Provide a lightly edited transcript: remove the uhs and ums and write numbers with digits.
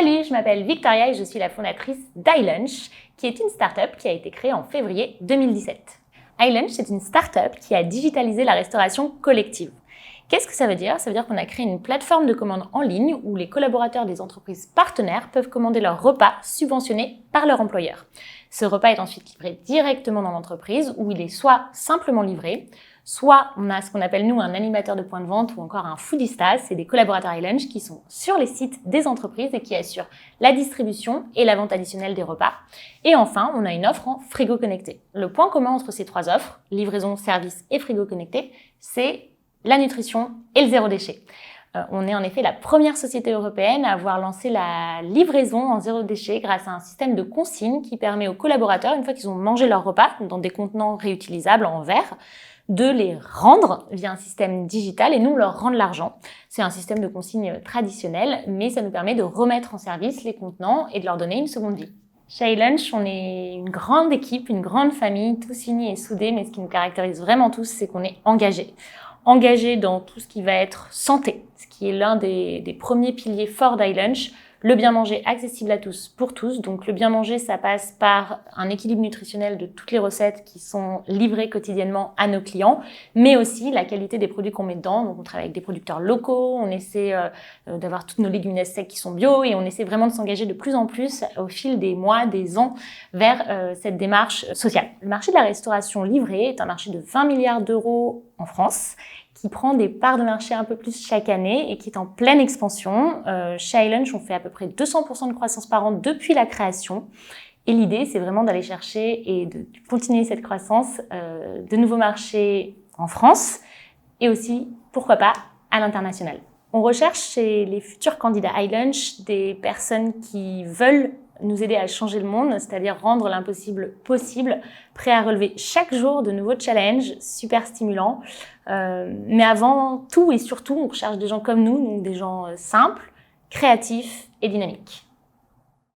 Salut, je m'appelle Victoria et je suis la fondatrice d'iLunch, qui est une startup qui a été créée en février 2017. iLunch, c'est une startup qui a digitalisé la restauration collective. Qu'est-ce que ça veut dire? Ça veut dire qu'on a créé une plateforme de commande en ligne où les collaborateurs des entreprises partenaires peuvent commander leurs repas subventionnés par leur employeur. Ce repas est ensuite livré directement dans l'entreprise où il est soit simplement livré, soit on a ce qu'on appelle nous un animateur de point de vente ou encore un foodista, c'est des collaborateurs iLunch qui sont sur les sites des entreprises et qui assurent la distribution et la vente additionnelle des repas. Et enfin, on a une offre en frigo connecté. Le point commun entre ces trois offres, livraison, service et frigo connecté, c'est la nutrition et le zéro déchet. On est en effet la première société européenne à avoir lancé la livraison en zéro déchet grâce à un système de consigne qui permet aux collaborateurs, une fois qu'ils ont mangé leur repas dans des contenants réutilisables en verre, de les rendre via un système digital et nous, on leur rend de l'argent. C'est un système de consigne traditionnel, mais ça nous permet de remettre en service les contenants et de leur donner une seconde vie. Chez iLunch, on est une grande équipe, une grande famille, tous unis et soudés, mais ce qui nous caractérise vraiment tous, c'est qu'on est engagés. Engagés dans tout ce qui va être santé, ce qui est l'un des premiers piliers forts d'iLunch. Le bien manger accessible à tous, pour tous. Donc le bien manger, ça passe par un équilibre nutritionnel de toutes les recettes qui sont livrées quotidiennement à nos clients, mais aussi la qualité des produits qu'on met dedans. Donc on travaille avec des producteurs locaux, on essaie d'avoir toutes nos légumineuses secs qui sont bio et on essaie vraiment de s'engager de plus en plus au fil des mois, des ans vers cette démarche sociale. Le marché de la restauration livrée est un marché de 20 milliards d'euros en France, qui prend des parts de marché un peu plus chaque année et qui est en pleine expansion. Chez iLunch, on fait à peu près 200% de croissance par an depuis la création. Et l'idée, c'est vraiment d'aller chercher et de continuer cette croissance de nouveaux marchés en France et aussi, pourquoi pas, à l'international. On recherche chez les futurs candidats iLunch des personnes qui veulent nous aider à changer le monde, c'est-à-dire rendre l'impossible possible, prêt à relever chaque jour de nouveaux challenges super stimulants. Mais avant tout et surtout, on recherche des gens comme nous, donc des gens simples, créatifs et dynamiques.